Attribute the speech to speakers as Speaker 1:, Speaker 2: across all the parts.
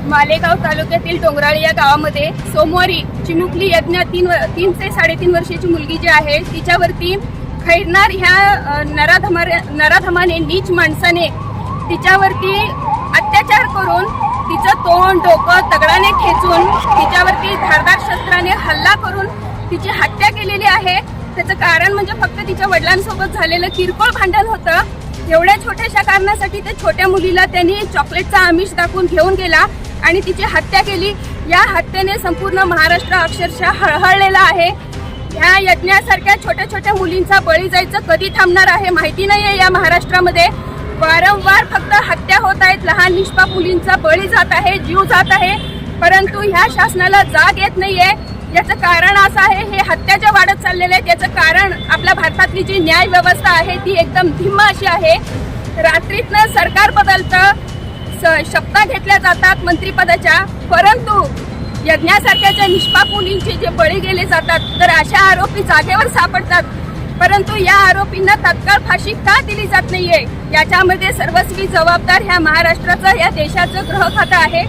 Speaker 1: मालेगाव तालुक्यातील डोंगराळी या गावामध्ये सोमवारी चिमुकली यज्ञ 3 ते 3.5 वर्षाची मुलगी जी आहे तिच्यावरती खैरनार ह्या नराधमाने नीच माणसाने तिच्यावरती अत्याचार करून तिचं तोंड डोकं दगडाने खेचून तिच्यावरती धारदार शस्त्राने हल्ला करून तिची हत्या केलेली आहे। त्याचं कारण म्हणजे फक्त तिच्या वडिलांसोबत झालेलं किरकोळ भांडण होतं। एवढ्या छोट्याशा कारणासाठी त्या छोट्या मुलीला त्यांनी चॉकलेटचा आमिष दाखवून घेऊन गेला आणि तिची हत्या केली। या हत्येने संपूर्ण महाराष्ट्र अक्षरशः हळहळलेला आहे। ह्या यज्ञासारख्या छोट्या छोट्या मुलींचा बळी जायचं कधी थांबणार आहे माहिती नाहीये। या महाराष्ट्रामध्ये वारंवार फक्त हत्या होत आहेत, लहान निष्पाप मुलींचा बळी जात आहे, जीव जात आहे, परंतु ह्या शासनाला जाग येत नाहीये। याचं कारण असं आहे, हे हत्या ज्या वाढत चाललेल्या आहेत याचं कारण आपल्या भारतातली जी न्याय व्यवस्था आहे ती एकदम धिम्म अशी आहे। रात्रीतनं सरकार बदलतं, शपथा घेतल्या जातात मंत्रिपदाच्या, परंतु यज्ञासारख्या ज्या निष्पाप मुलींचे जे बळी गेले जातात तर अशा आरोपी जागेवर सापडतात, परंतु या आरोपींना तात्काळ फाशी का दिली जात नाहीये याच्यामध्ये सर्वस्वी जबाबदार ह्या महाराष्ट्राचं, या देशाचं गृह खातं आहे।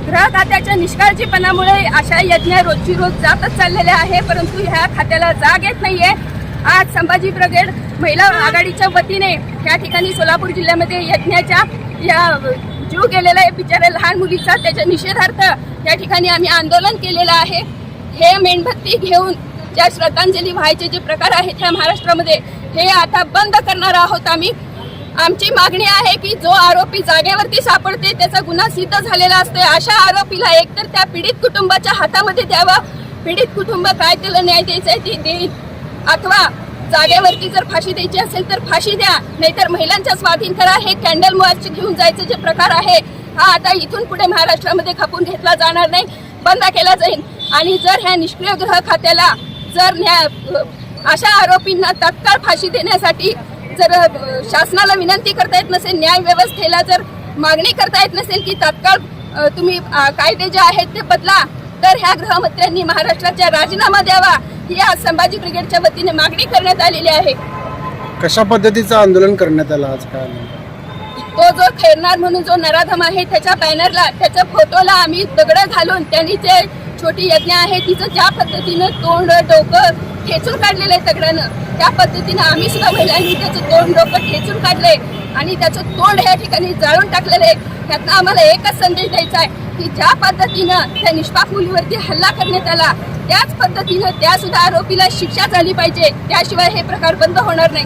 Speaker 1: गृह खात्याच्या निष्काळजीपणामुळे अशा यज्ञ रोजची रोज जातच चाललेल्या आहे, परंतु ह्या खात्याला जाग येत नाहीये। आज संभाजी ब्रिगेड महिला आघाडीच्या वतीने या ठिकाणी सोलापूर जिल्ह्यामध्ये यज्ञाच्या या जीव गेलेला बिचाऱ्या लहान मुलीचा त्याच्या निषेधार्थ या ठिकाणी आम्ही आंदोलन केलेलं आहे। हे मेणबत्ती घेऊन ज्या श्रद्धांजली व्हायचे जे प्रकार आहेत ह्या महाराष्ट्रामध्ये हे आता बंद करणार आहोत आम्ही। आमची मागणी आहे की जो आरोपी जागेवरती सापडते त्याचा गुन्हा सिद्ध झालेला असतो, अशा आरोपीला एकतर त्या पीडित कुटुंबाच्या हातामध्ये द्यावं, पीडित कुटुंब काय त्याला न्याय द्यायचा आहे ती देईल, अथवा जागेवरती जर फाशी द्यायची असेल तर फाशी द्या, नाहीतर महिलांच्या स्वाधीन करा। हे कॅन्डल मार्च घेऊन जायचे जे प्रकार आहे हा आता इथून पुढे महाराष्ट्रामध्ये खपून घेतला जाणार नाही, बंद केला जाईल। आणि जर ह्या निष्क्रिय गृह खात्याला जर अशा आरोपींना तात्काळ फाशी देण्यासाठी जर शासनाला विनंती करता येत नसेल, न्याय व्यवस्थेला जर मागणी करता येत नसेल की तात्काळ तुम्ही कायदे जे आहेत ते बदला, तर ह्या गृहमंत्र्यांनी महाराष्ट्राचा राजीनामा द्यावा ही आज संभाजी ब्रिगेडच्या वतीने मागणी करण्यात आलेली आहे।
Speaker 2: कशा पद्धतीचं आंदोलन करण्यात आलं आज काय?
Speaker 1: तो जो खैरनार म्हणून जो नराधम आहे त्याच्या बॅनरला, त्याच्या फोटोला आम्ही दगड घालून त्यांनी जे छोटी यज्ञ आहे तिचं ज्या पद्धतीनं तोंड डोकं ठेचून काढलेलं आहे दगडानं, त्या पद्धतीनं आम्ही सुद्धा महिलांनी त्याचं तोंड डोकं ठेचून काढलंय आणि त्याचं तोंड या ठिकाणी जाळून टाकलेलं आहे। त्यातनं आम्हाला एकच संदेश द्यायचा आहे की ज्या पद्धतीनं त्या निष्पाप मुलीवरती हल्ला करण्यात आला त्याच पद्धतीनं त्या सुद्धा आरोपीला शिक्षा झाली पाहिजे, त्याशिवाय हे प्रकार बंद होणार नाही।